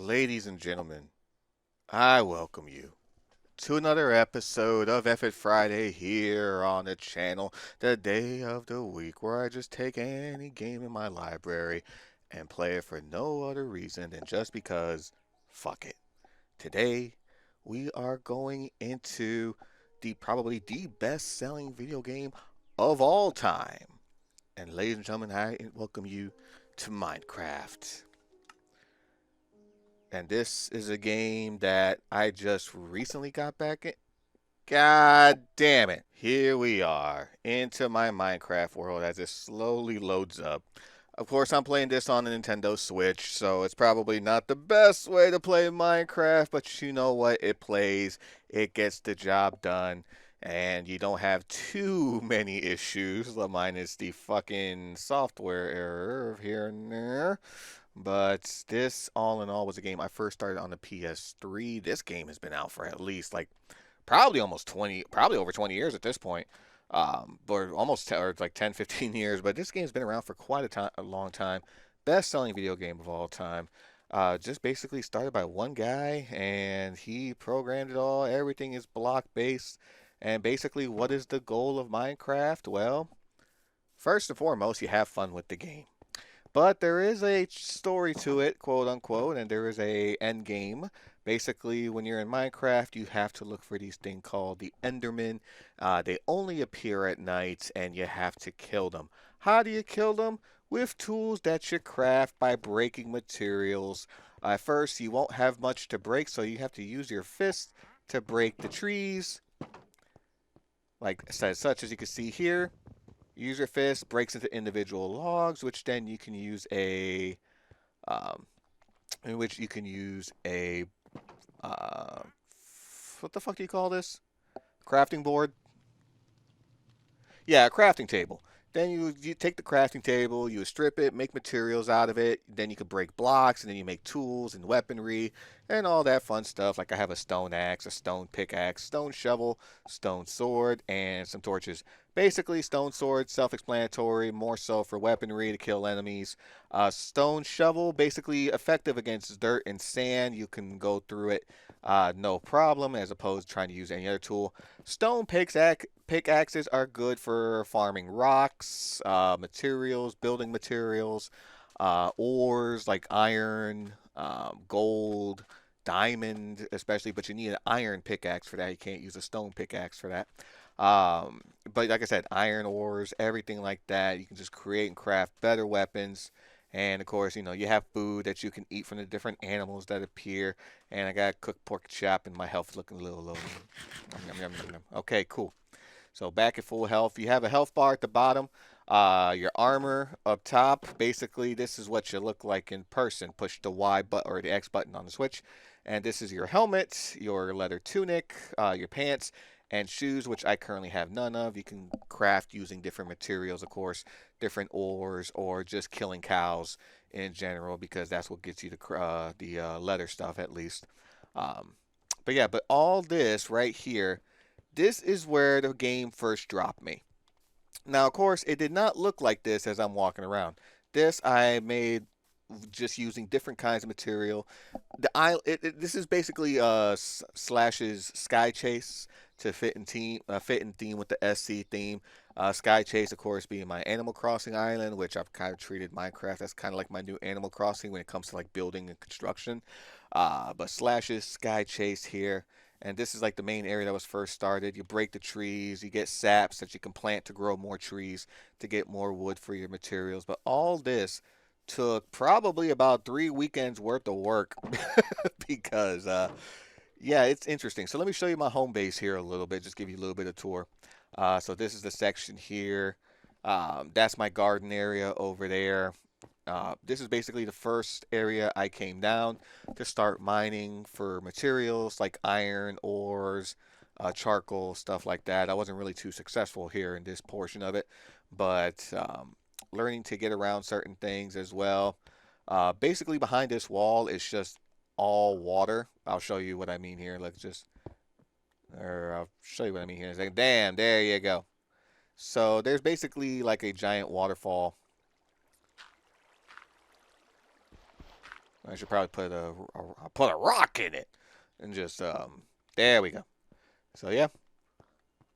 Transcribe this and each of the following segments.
Ladies and gentlemen, I welcome you to another episode of F It Friday here on the channel, the day of the week where I just take any game in my library and play it for no other reason than just because fuck it. Today, we are going into probably the best selling video game of all time. And ladies and gentlemen, I welcome you to Minecraft. And this is a game that I just recently got back in. God damn it. Here we are into my Minecraft world as it slowly loads up. Of course, I'm playing this on the Nintendo Switch, so it's probably not the best way to play Minecraft, but you know what? It plays, it gets the job done, and you don't have too many issues, minus the fucking software error here and there. But this, all in all, was a game I first started on the PS3. This game has been out for at least probably almost 20, probably over 20 years at this point. Or almost or like 10, 15 years. But this game's been around for quite a long time. Best selling video game of all time. Just basically started by one guy and he programmed it all. Everything is block based. And basically, what is the goal of Minecraft? Well, first and foremost, you have fun with the game. But there is a story to it, quote unquote, and there is a end game. Basically, when you're in Minecraft, you have to look for these things called the Endermen. They only appear at night, and you have to kill them. How do you kill them? With tools that you craft by breaking materials. At first, you won't have much to break, so you have to use your fist to break the trees, like such as you can see here. Use your fist, breaks into individual logs, which then you can use um, in which you can use a uh, what the fuck do you call this? Crafting board? Yeah, a crafting table. Then you take the crafting table, you strip it, make materials out of it. Then you can break blocks, and then you make tools and weaponry and all that fun stuff. Like I have a stone axe, a stone pickaxe, stone shovel, stone sword, and some torches. Basically, stone sword, self-explanatory, more so for weaponry to kill enemies. Stone shovel, basically effective against dirt and sand. You can go through it no problem, as opposed to trying to use any other tool. Stone pickaxes are good for farming rocks, materials, building materials, ores like iron, gold, diamond, especially. But you need an iron pickaxe for that. You can't use a stone pickaxe for that. Um, but like I said, iron ores, everything like that. You can just create and craft better weapons. And of course, you have food that you can eat from the different animals that appear. And I got cooked pork chop, and my health looking a little low. Yum, yum, yum, yum. Okay, cool. So back at full health. You have a health bar at the bottom. Your armor up top. Basically, this is what you look like in person. Push the Y button or the X button on the Switch, and this is your helmet, your leather tunic, your pants, and shoes, which I currently have none of. You can craft using different materials, of course, different ores, or just killing cows in general, because that's what gets you the leather stuff at least. Um, but yeah, but all this right here, this is where the game first dropped me. Now, of course, it did not look like this as I'm walking around. This I made just using different kinds of material. This is basically Slash's Sky Chase to fit in theme with the SC theme. Sky Chase, of course, being my Animal Crossing island, which I've kind of treated Minecraft as kind of like my new Animal Crossing when it comes to like building and construction. But Slash's Sky Chase here. And this is like the main area that was first started. You break the trees, you get saps that you can plant to grow more trees to get more wood for your materials. But all this took probably about 3 weekends worth of work because yeah, it's interesting. So let me show you my home base here a little bit, just give you a little bit of tour. So this is the section here. That's my garden area over there. This is basically the first area I came down to start mining for materials like iron, ores, charcoal, stuff like that. I wasn't really too successful here in this portion of it, but learning to get around certain things as well. Basically, behind this wall is just all water. I'll show you what I mean here. I'll show you what I mean here. It's like, damn, there you go. So there's basically like a giant waterfall. I should probably put a rock in it and just there we go. So yeah,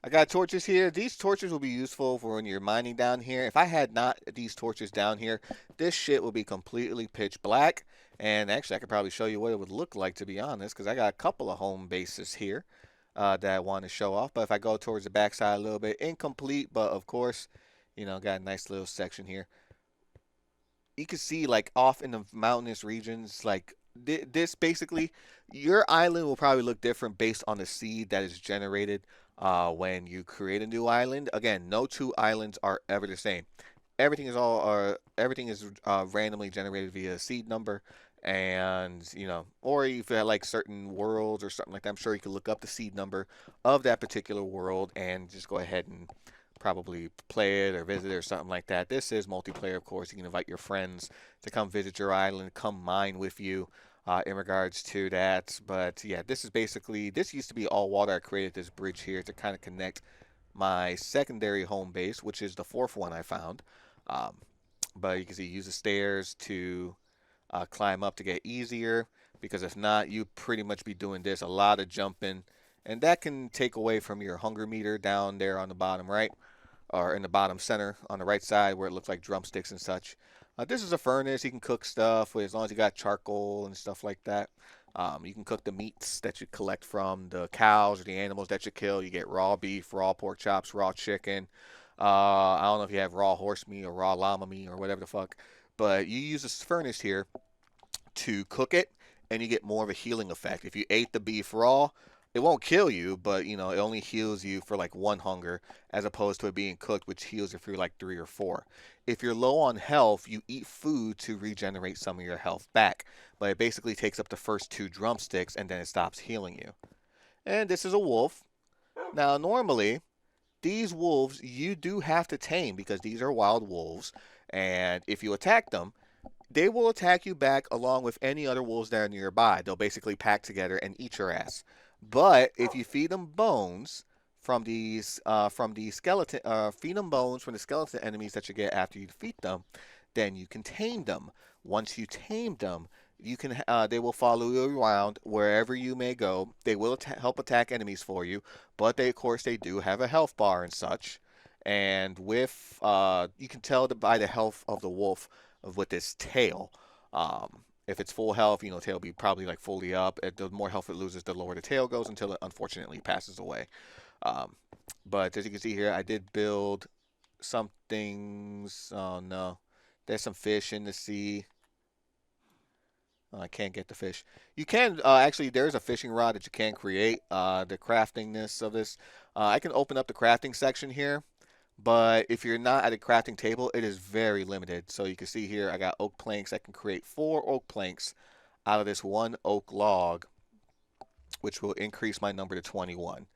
I got torches here. These torches will be useful for when you're mining down here. If I had not these torches down here, this shit would be completely pitch black. And actually, I could probably show you what it would look like, to be honest, because I got a couple of home bases here that I want to show off. But if I go towards the backside a little bit, incomplete, but of course, got a nice little section here. You can see like off in the mountainous regions, like this basically, your island will probably look different based on the seed that is generated when you create a new island. Again, no two islands are ever the same. Everything is randomly generated via seed number, and or if you had like certain worlds or something like that, I'm sure you could look up the seed number of that particular world and just go ahead and probably play it or visit it or something like that. This is multiplayer, of course. You can invite your friends to come visit your island, come mine with you in regards to that. But yeah, this used to be all water. I created this bridge here to kind of connect my secondary home base, which is the fourth one I found. Um, but you can see, use the stairs to climb up to get easier, because if not, you pretty much be doing this, a lot of jumping, and that can take away from your hunger meter down there on the bottom right, or in the bottom center on the right side where it looks like drumsticks and such. This is a furnace. You can cook stuff with, as long as you got charcoal and stuff like that. You can cook the meats that you collect from the cows or the animals that you kill. You get raw beef, raw pork chops, raw chicken. I don't know if you have raw horse meat or raw llama meat or whatever the fuck, but you use this furnace here to cook it, and you get more of a healing effect. If you ate the beef raw, it won't kill you, but it only heals you for like one hunger, as opposed to it being cooked, which heals you for like three or four. If you're low on health, you eat food to regenerate some of your health back, but it basically takes up the first two drumsticks and then it stops healing you. And this is a wolf. Now, normally, these wolves you do have to tame because these are wild wolves, and if you attack them, they will attack you back along with any other wolves that are nearby. They'll basically pack together and eat your ass. But if you feed them bones from the skeleton, feed them bones from the skeleton enemies that you get after you defeat them, then you can tame them. Once you tame them, they will follow you around wherever you may go. They will help attack enemies for you, but of course they do have a health bar and such. And with you can tell by the health of the wolf with its tail. If it's full health, tail will be probably like fully up. The more health it loses, the lower the tail goes until it unfortunately passes away. Um, but as you can see here, I did build some things. Oh no, there's some fish in the sea. Oh, I can't get the fish. You can actually, there's a fishing rod that you can create. The craftingness of this, I can open up the crafting section here. But if you're not at a crafting table, it is very limited. So you can see here, I got oak planks. I can create 4 oak planks out of this one oak log, which will increase my number to 21.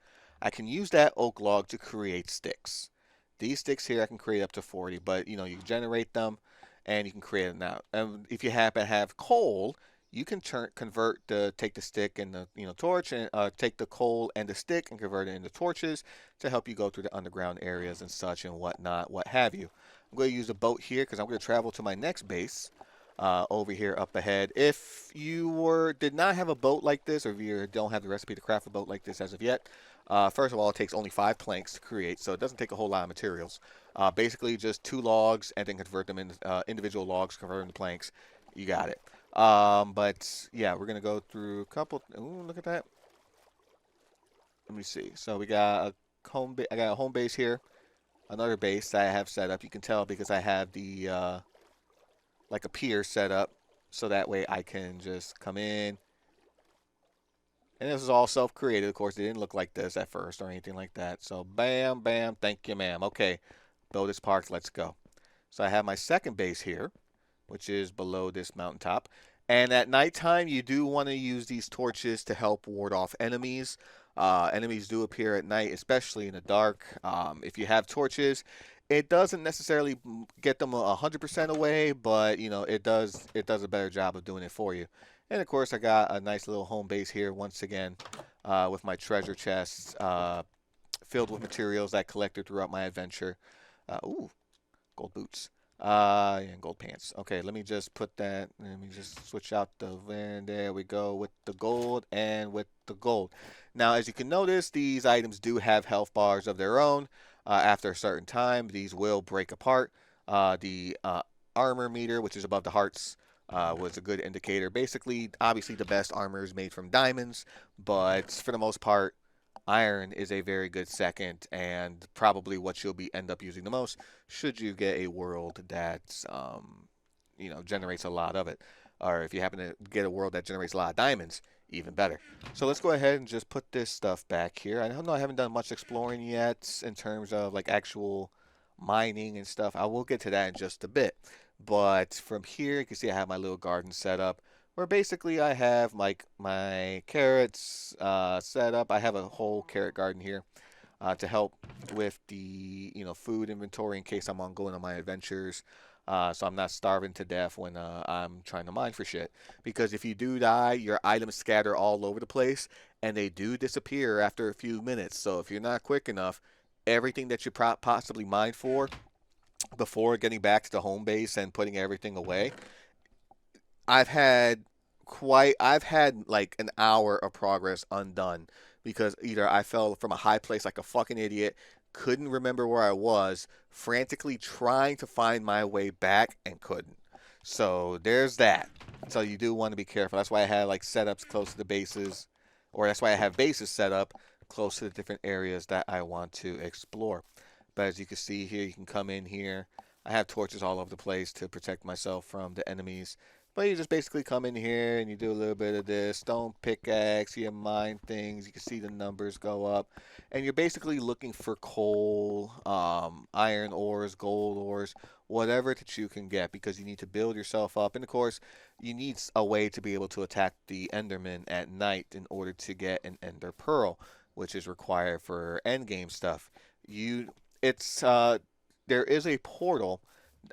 I can use that oak log to create sticks. These sticks here I can create up to 40, but you generate them and you can create it now. And if you happen to have coal, you can take the stick and the torch, and take the coal and the stick and convert it into torches to help you go through the underground areas and such and whatnot, what have you. I'm going to use a boat here because I'm going to travel to my next base over here up ahead. If you did not have a boat like this, or if you don't have the recipe to craft a boat like this as of yet, first of all, it takes only 5 planks to create, so it doesn't take a whole lot of materials. Basically, just 2 logs and then convert them into individual logs, convert them to planks. You got it. But yeah, we're gonna go through a couple. Ooh, look at that. Let me see. So we got I got a home base here, another base that I have set up. You can tell because I have the like a pier set up, so that way I can just come in. And this is all self-created, of course. It didn't look like this at first or anything like that. So bam, bam, thank you, ma'am. Okay, build this park. Let's go. So I have my second base here, which is below this mountaintop. And at nighttime, you do want to use these torches to help ward off enemies. Enemies do appear at night, especially in the dark. If you have torches, it doesn't necessarily get them 100% away, but it does a better job of doing it for you. And of course, I got a nice little home base here once again, with my treasure chests filled with materials I collected throughout my adventure. Ooh, gold boots. Yeah, gold pants. Okay, let me just put that. Let me just switch out the. And there we go with the gold and with the gold. Now, as you can notice, these items do have health bars of their own. After a certain time, these will break apart. The armor meter, which is above the hearts, was a good indicator. Basically, obviously, the best armor is made from diamonds, but for the most part, iron is a very good second, and probably what you'll be end up using the most should you get a world that generates a lot of it, or if you happen to get a world that generates a lot of diamonds, even better. So let's go ahead and just put this stuff back here. I don't know, I haven't done much exploring yet in terms of like actual mining and stuff. I will get to that in just a bit. But from here, you can see I have my little garden set up where basically I have like my carrots set up. I have a whole carrot garden here to help with the food inventory in case I'm on going on my adventures. So I'm not starving to death when I'm trying to mine for shit. Because if you do die, your items scatter all over the place and they do disappear after a few minutes. So if you're not quick enough, everything that you possibly mined for before getting back to the home base and putting everything away, I've had I've had like an hour of progress undone because either I fell from a high place like a fucking idiot, couldn't remember where I was, frantically trying to find my way back and couldn't. So there's that. So you do want to be careful. That's why I have like setups close to the bases, or that's why I have bases set up close to the different areas that I want to explore. But as you can see here, you can come in here. I have torches all over the place to protect myself from the enemies. But you just basically come in here and you do a little bit of this stone pickaxe, you mine things, you can see the numbers go up. And you're basically looking for coal, iron ores, gold ores, whatever that you can get because you need to build yourself up. And of course, you need a way to be able to attack the Enderman at night in order to get an Ender Pearl, which is required for endgame stuff. You, it's There is a portal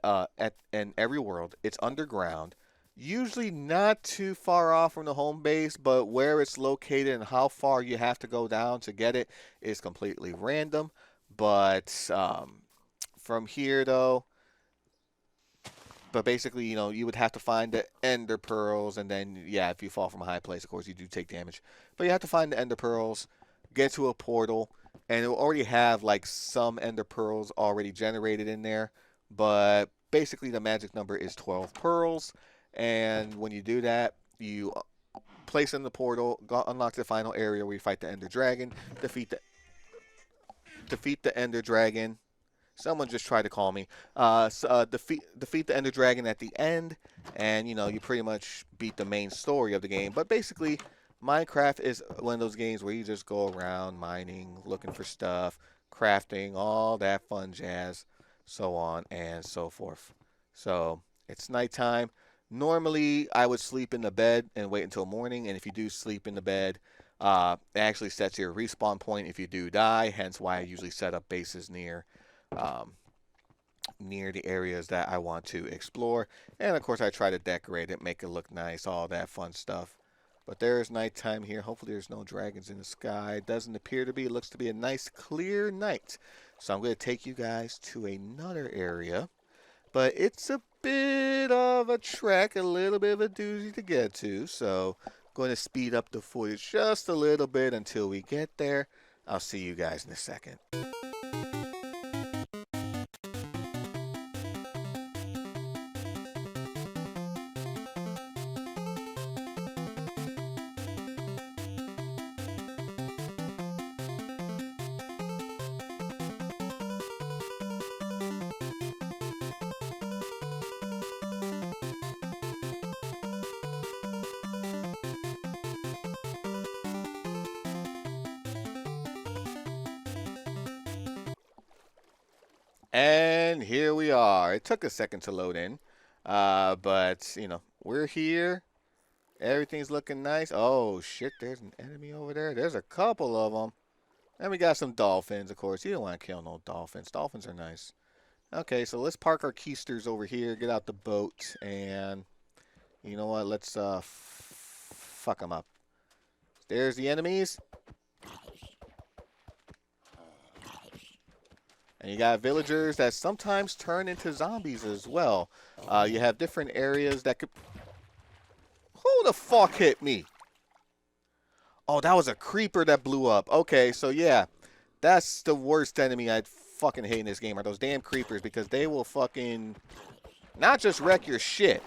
at in every world. It's underground, usually not too far off from the home base, but where it's located and how far you have to go down to get it is completely random. But from here, though, but basically, you would have to find the ender pearls, and then, yeah, if you fall from a high place, of course, you do take damage. But you have to find the ender pearls, get to a portal, and it will already have, like, some ender pearls already generated in there. But basically, the magic number is 12 pearls, and when you do that, you place in the portal, unlock the final area where you fight the ender dragon, defeat the ender dragon. Someone just tried to call me. Defeat the Ender Dragon at the end, and you pretty much beat the main story of the game. But basically, Minecraft is one of those games where you just go around mining, looking for stuff, crafting, all that fun jazz, so on and so forth. So it's nighttime. Normally, I would sleep in the bed and wait until morning. And if you do sleep in the bed, it actually sets your respawn point if you do die. Hence why I usually set up bases um, near the areas that I want to explore. And of course, I try to decorate it, make it look nice, all that fun stuff. But there is nighttime here. Hopefully, there's no dragons in the sky. It doesn't appear to be. It looks to be a nice, clear night. So I'm going to take you guys to another area. But it's a bit of a trek, a little bit of a doozy to get to. So I'm going to speed up the footage just a little bit until we get there. I'll see you guys in a second. And here we are. It took a second to load in, but we're here. Everything's looking nice. Oh shit, there's an enemy over there. There's a couple of them. And we got some dolphins, of course. You don't want to kill no dolphins. Dolphins are nice. Okay, so let's park our keisters over here. Get out the boat, and you know what? Let's fuck them up. There's the enemies. And you got villagers that sometimes turn into zombies as well. You have different areas that could... Who the fuck hit me? Oh, that was a creeper that blew up. Okay, so yeah. That's the worst enemy I fucking hate in this game are those damn creepers because they will fucking not just wreck your shit,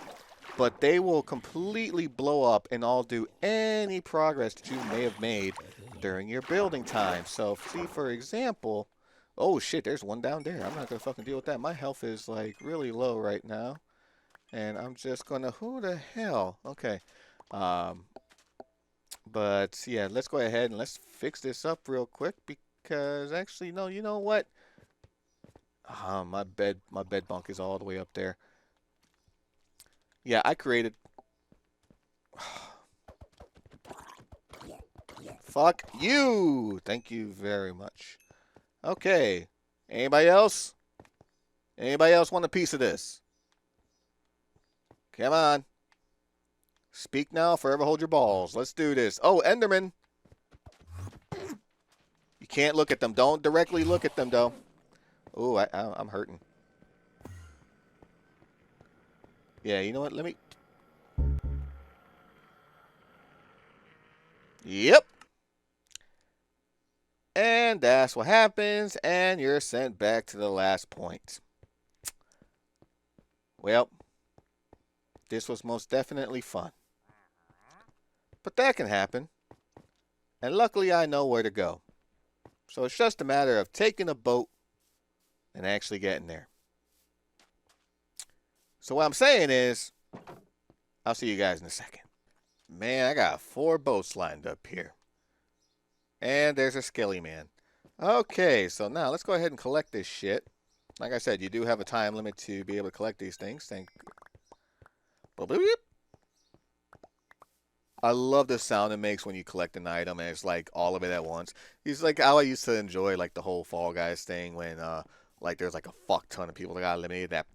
but they will completely blow up and all do any progress that you may have made during your building time. So, see, for example, oh shit, there's one down there. I'm not gonna fucking deal with that. My health is like really low right now, and I'm just gonna who the hell? Okay, um, but yeah, let's go ahead and let's fix this up real quick because actually, no, you know what? My bed bunk is all the way up there. Yeah, I created. Fuck you. Thank you very much. Okay. Anybody else? Anybody else want a piece of this? Come on. Speak now, forever hold your balls. Let's do this. Oh, Enderman. You can't look at them. Don't directly look at them, though. Oh, I'm hurting. Yeah, you know what? Let me... Yep. And that's what happens, and you're sent back to the last point. Well, this was most definitely fun. But that can happen. And luckily I know where to go. So it's just a matter of taking a boat and actually getting there. So what I'm saying is, I'll see you guys in a second. Man, I got 4 boats lined up here. And there's a skelly man. Okay, so now let's go ahead and collect this shit. Like I said, you do have a time limit to be able to collect these things. I love the sound it makes when you collect an item and it's like all of it at once. It's like how I used to enjoy like the whole Fall Guys thing when like there's like a fuck ton of people that got eliminated. That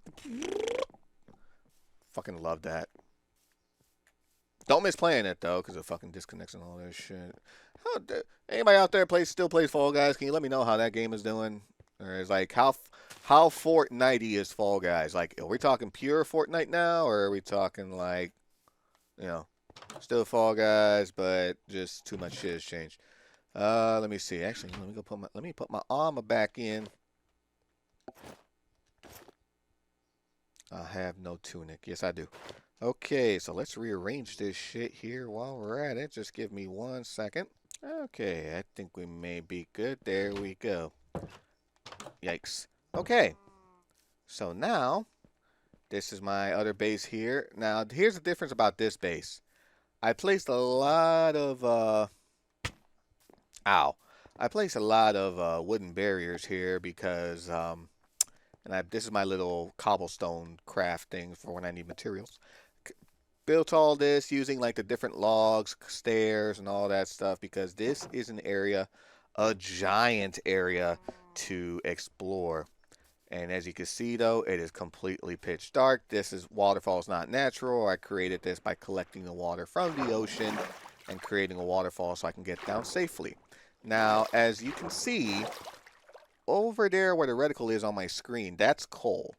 fucking love that. Don't miss playing it though, because it fucking disconnects and all that shit. Anybody out there still plays Fall Guys? Can you let me know how that game is doing? Or is like how Fortnite-y is Fall Guys? Like, are we talking pure Fortnite now, or are we talking like, you know, still Fall Guys, but just too much shit has changed? Let me see. Actually, let me put my armor back in. I have no tunic. Yes, I do. Okay, so let's rearrange this shit here while we're at it. Just give me 1 second. Okay, I think we may be good. There we go. Yikes. Okay, so now this is my other base here. Now, here's the difference about this base. I placed a lot of, I placed a lot of wooden barriers here because, this is my little cobblestone crafting for when I need materials. Built all this using like the different logs, stairs, and all that stuff because this is an area, a giant area to explore. And as you can see though, it is completely pitch dark. This is waterfall is not natural. I created this by collecting the water from the ocean and creating a waterfall so I can get down safely. Now, as you can see, over there where the reticle is on my screen, that's coal.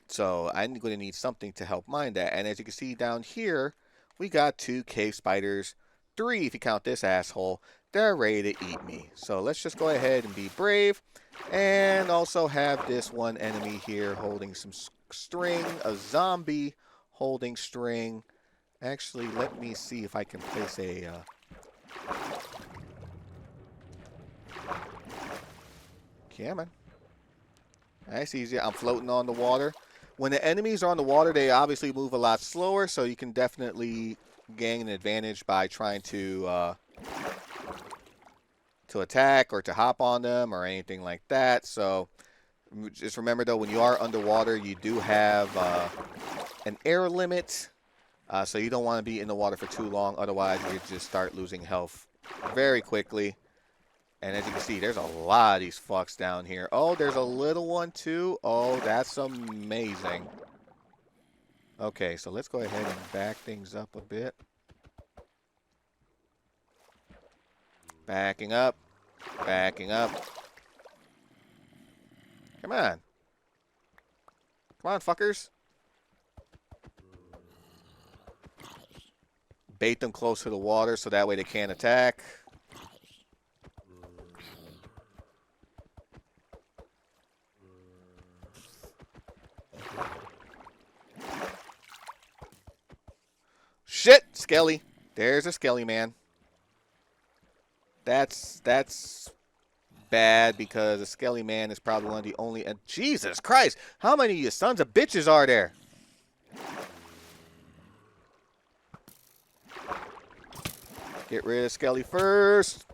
So I'm going to need something to help mine that. And as you can see down here, we got 2 cave spiders, 3 if you count this asshole. They're ready to eat me. So let's just go ahead and be brave. And also have this one enemy here holding some string, a zombie holding string. Actually, let me see if I can place a... Cameron. That's easy. I'm floating on the water. When the enemies are on the water, they obviously move a lot slower, so you can definitely gain an advantage by trying to attack or to hop on them or anything like that. So just remember, though, when you are underwater, you do have an air limit, so you don't want to be in the water for too long. Otherwise, you just start losing health very quickly. And as you can see, there's a lot of these fucks down here. Oh, there's a little one, too. Oh, that's amazing. Okay, so let's go ahead and back things up a bit. Backing up. Backing up. Come on. Come on, fuckers. Bait them close to the water so that way they can't attack. Shit, Skelly. There's a Skelly man. That's bad because the Skelly man is probably one of the only. Jesus Christ, how many of you sons of bitches are there? Get rid of Skelly first.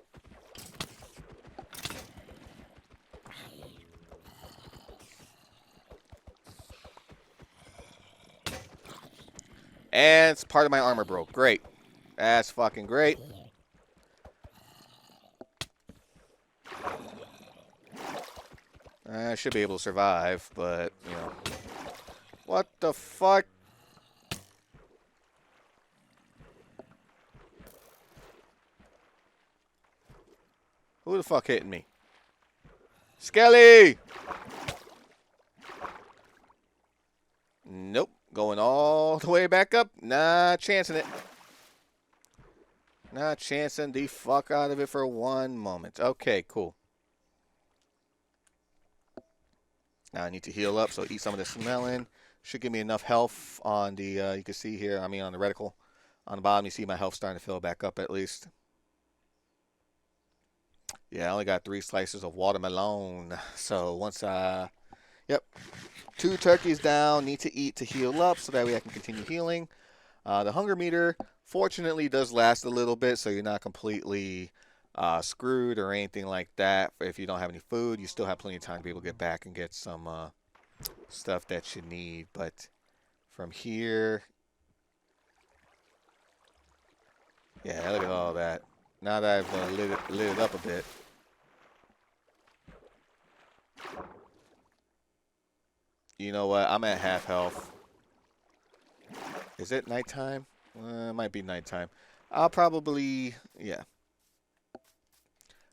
And it's part of my armor broke. Great. That's fucking great. I should be able to survive, but, you know. What the fuck? Who the fuck hitting me? Skelly! Nope. Going all the way back up. Not chancing it. Not chancing the fuck out of it for one moment. Okay, cool. Now I need to heal up, so eat some of this melon. Should give me enough health on the, you can see here, I mean on the reticle. On the bottom, you see my health starting to fill back up at least. Yeah, I only got 3 slices of watermelon. So once yep. 2 turkeys down, need to eat to heal up so that way I can continue healing. The hunger meter, fortunately, does last a little bit, so you're not completely screwed or anything like that. If you don't have any food, you still have plenty of time to be able to get back and get some stuff that you need. But from here, yeah, look at all that. Now that I've lit it up a bit. You know what? I'm at half health. Is it nighttime? It might be nighttime. I'll probably, yeah. I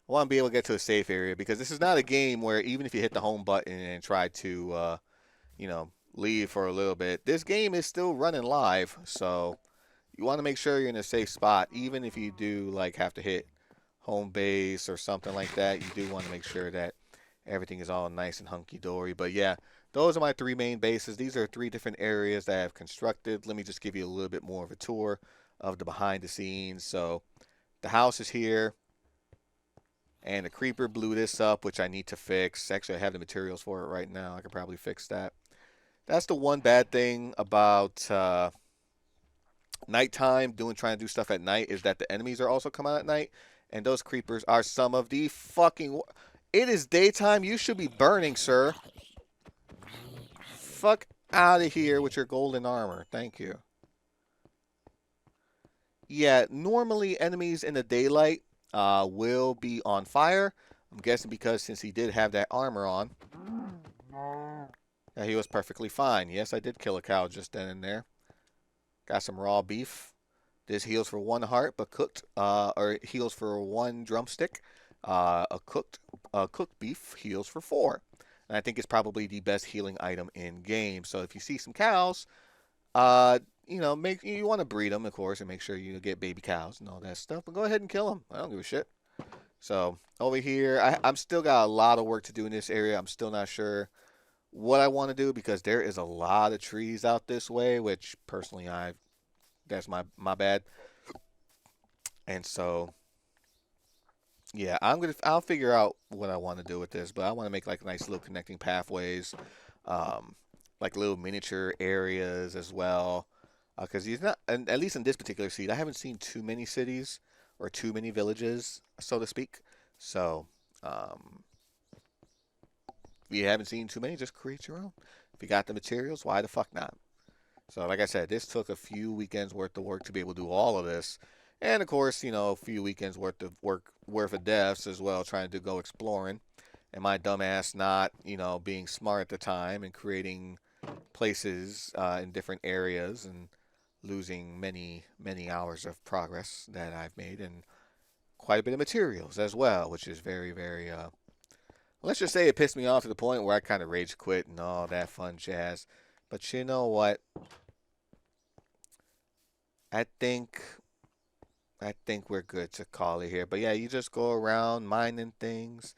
want to be able to get to a safe area because this is not a game where even if you hit the home button and try to, you know, leave for a little bit, this game is still running live. So you want to make sure you're in a safe spot, even if you do like have to hit home base or something like that. You do want to make sure that everything is all nice and hunky-dory. But yeah, those are my 3 main bases. These are 3 different areas that I've constructed. Let me just give you a little bit more of a tour of the behind the scenes. So the house is here. And the creeper blew this up, which I need to fix. Actually, I have the materials for it right now. I could probably fix that. That's the one bad thing about nighttime, trying to do stuff at night, is that the enemies are also coming out at night. And those creepers are some of the fucking... It is daytime. You should be burning, sir. Fuck out of here with your golden armor. Thank you. Yeah, normally enemies in the daylight will be on fire. I'm guessing because since he did have that armor on, he was perfectly fine. Yes, I did kill a cow just then and there. Got some raw beef. This heals for 1 heart, but cooked, or heals for 1 drumstick. A cooked beef heals for 4. And I think it's probably the best healing item in game. So if you see some cows, you know, you want to breed them, of course, and make sure you get baby cows and all that stuff. But go ahead and kill them. I don't give a shit. So over here, I'm still got a lot of work to do in this area. I'm still not sure what I want to do because there is a lot of trees out this way, which personally that's my bad. And so yeah, I'll figure out what I want to do with this, but I want to make like nice little connecting pathways, like little miniature areas as well. Because he's not, and at least in this particular seed, I haven't seen too many cities or too many villages, so to speak. So, if you haven't seen too many, just create your own. If you got the materials, why the fuck not? So, like I said, this took a few weekends worth of work to be able to do all of this. And of course, you know, a few weekends worth of deaths as well, trying to go exploring. And my dumbass not, you know, being smart at the time and creating places in different areas and losing many, many hours of progress that I've made and quite a bit of materials as well, which is very, very Let's just say it pissed me off to the point where I kind of rage quit and all that fun jazz. But you know what? I think I think we're good to call it here. But yeah, you just go around mining things,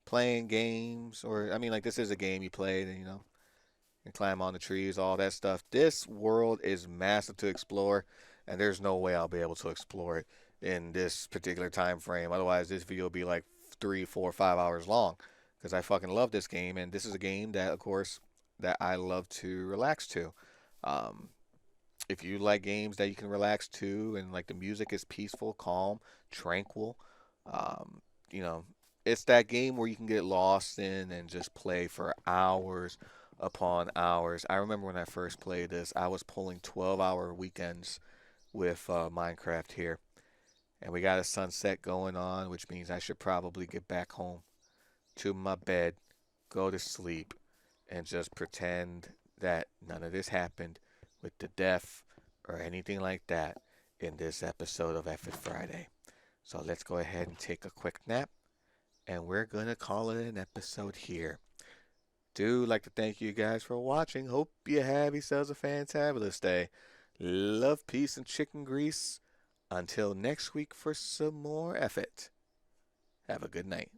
playing games, or I mean, like this is a game you played, and you climb on the trees, all that stuff. This world is massive to explore, and there's no way I'll be able to explore it in this particular time frame. Otherwise, this video will be like 3, 4, 5 hours long because I fucking love this game, and this is a game that, of course, that I love to relax to. Um, if you like games that you can relax to, and like the music is peaceful, calm, tranquil, um, you know, it's that game where you can get lost in and just play for hours upon hours. I remember when I first played this, I was pulling 12-hour weekends with Minecraft here, and we got a sunset going on, which means I should probably get back home to my bed, go to sleep, and just pretend that none of this happened with the death or anything like that in this episode of Effort Friday. So let's go ahead and take a quick nap, and we're going to call it an episode here. Do like to thank you guys for watching. Hope you have yourselves a fantabulous day. Love, peace, and chicken grease. Until next week for some more effort. Have a good night.